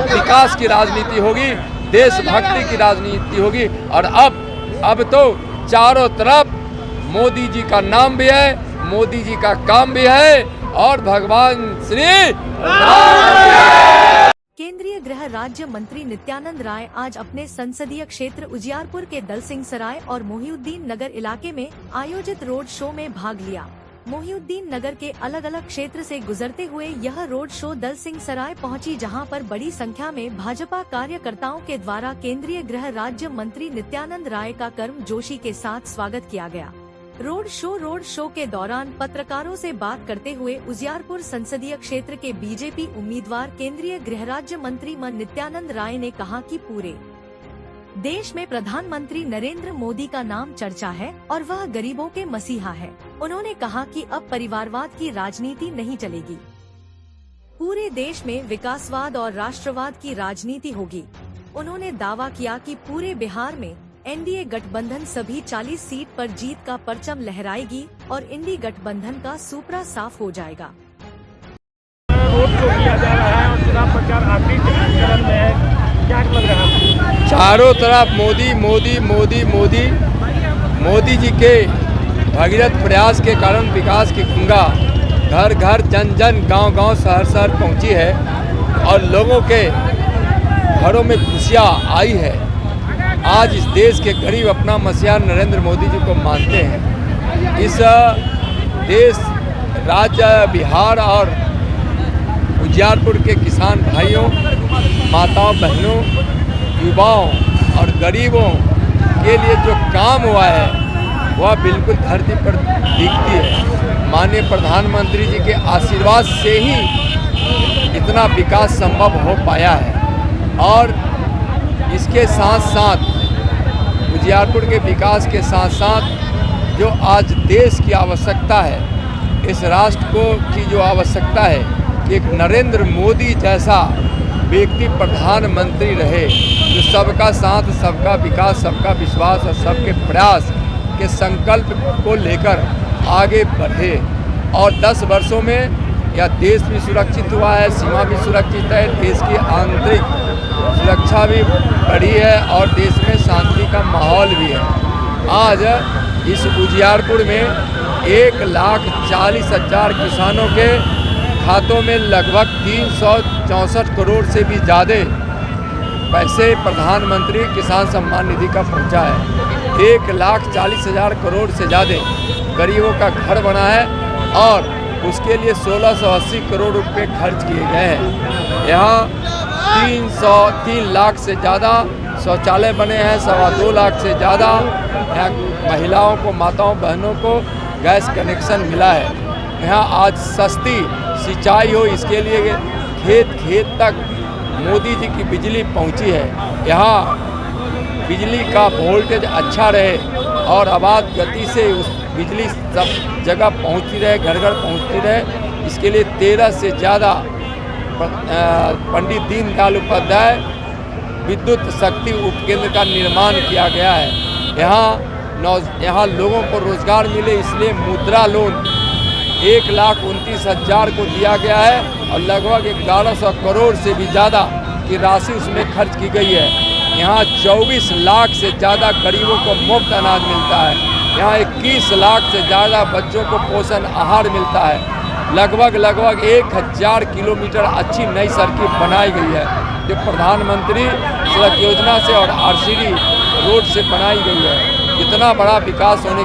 विकास की राजनीति होगी, देशभक्ति की राजनीति होगी। और अब तो चारों तरफ मोदी जी का नाम भी है, मोदी जी का काम भी है और भगवान श्री केंद्रीय गृह राज्य मंत्री नित्यानंद राय आज अपने संसदीय क्षेत्र उजियारपुर के दलसिंहसराय और मोहिउद्दीन नगर इलाके में आयोजित रोड शो में भाग लिया। मोहिउद्दीन नगर के अलग अलग क्षेत्र से गुजरते हुए यह रोड शो दलसिंहसराय पहुंची, जहां पर बड़ी संख्या में भाजपा कार्यकर्ताओं के द्वारा केंद्रीय गृह राज्य मंत्री नित्यानंद राय का गर्मजोशी के साथ स्वागत किया गया। रोड शो के दौरान पत्रकारों से बात करते हुए उजियारपुर संसदीय क्षेत्र के बीजेपी उम्मीदवार केंद्रीय गृह राज्य मंत्री नित्यानंद राय ने कहा कि पूरे देश में प्रधानमंत्री नरेंद्र मोदी का नाम चर्चा है और वह गरीबों के मसीहा है। उन्होंने कहा कि अब परिवारवाद की राजनीति नहीं चलेगी, पूरे देश में विकासवाद और राष्ट्रवाद की राजनीति होगी। उन्होंने दावा किया कि पूरे बिहार में एनडीए गठबंधन सभी 40 सीट पर जीत का परचम लहराएगी और इंडी गठबंधन का सुपड़ा साफ हो जाएगा। रोड शो किया जा रहा है और चुनाव प्रचार आखिरी चरण में है, क्या लग रहा है? चारों तरफ मोदी मोदी मोदी मोदी मोदी जी के भगीरथ प्रयास के कारण विकास की गंगा घर घर जन जन गांव गांव शहर शहर पहुंची है और लोगों के घरों में खुशियां आई है। आज इस देश के गरीब अपना मसीहा नरेंद्र मोदी जी को मानते हैं। इस देश राज्य बिहार और उजियारपुर के किसान भाइयों, माताओं, बहनों, युवाओं और गरीबों के लिए जो काम हुआ है वह बिल्कुल धरती पर दिखती है। माननीय प्रधानमंत्री जी के आशीर्वाद से ही इतना विकास संभव हो पाया है और इसके साथ साथ उजियारपुर के विकास के साथ साथ जो आज देश की आवश्यकता है, इस राष्ट्र को की जो आवश्यकता है कि एक नरेंद्र मोदी जैसा व्यक्ति प्रधानमंत्री रहे, जो सबका साथ, सबका विकास, सबका विश्वास और सबके प्रयास के संकल्प को लेकर आगे बढ़े। और 10 वर्षों में यह देश भी सुरक्षित हुआ है, सीमा भी सुरक्षित है, देश की आंतरिक सुरक्षा भी बढ़ी है और देश में शांति का माहौल भी है। आज इस उजियारपुर में 1,40,000 किसानों के खातों में लगभग 364 करोड़ से भी ज़्यादा पैसे प्रधानमंत्री किसान सम्मान निधि का पहुंचा है। 1,40,000 करोड़ से ज़्यादा गरीबों का घर बना है और उसके लिए 1680 करोड़ रुपए खर्च किए गए हैं। यहाँ 3 लाख से ज़्यादा शौचालय बने हैं, 2.25 लाख से ज़्यादा यहाँ महिलाओं को, माताओं, बहनों को गैस कनेक्शन मिला है। यहाँ आज सस्ती सिंचाई हो, इसके लिए खेत तक मोदी जी की बिजली पहुँची है। यहाँ बिजली का वोल्टेज अच्छा रहे और आबाद गति से उस बिजली सब जगह पहुँचती रहे, घर घर पहुँचती रहे, इसके लिए 13 से ज़्यादा पंडित दीनदयाल उपाध्याय विद्युत शक्ति उपकेंद्र का निर्माण किया गया है। यहाँ लोगों को रोजगार मिले, इसलिए मुद्रा लोन 1,29,000 को दिया गया है और लगभग 1100 करोड़ से भी ज़्यादा की राशि उसमें खर्च की गई है। यहाँ 24 लाख से ज़्यादा गरीबों को मुफ्त अनाज मिलता है। यहाँ 21 लाख से ज़्यादा बच्चों को पोषण आहार मिलता है। लगभग 1000 किलोमीटर अच्छी नई सड़कें बनाई गई है जो प्रधानमंत्री सड़क योजना से और आरसीडी रोड से बनाई गई है। इतना बड़ा विकास होने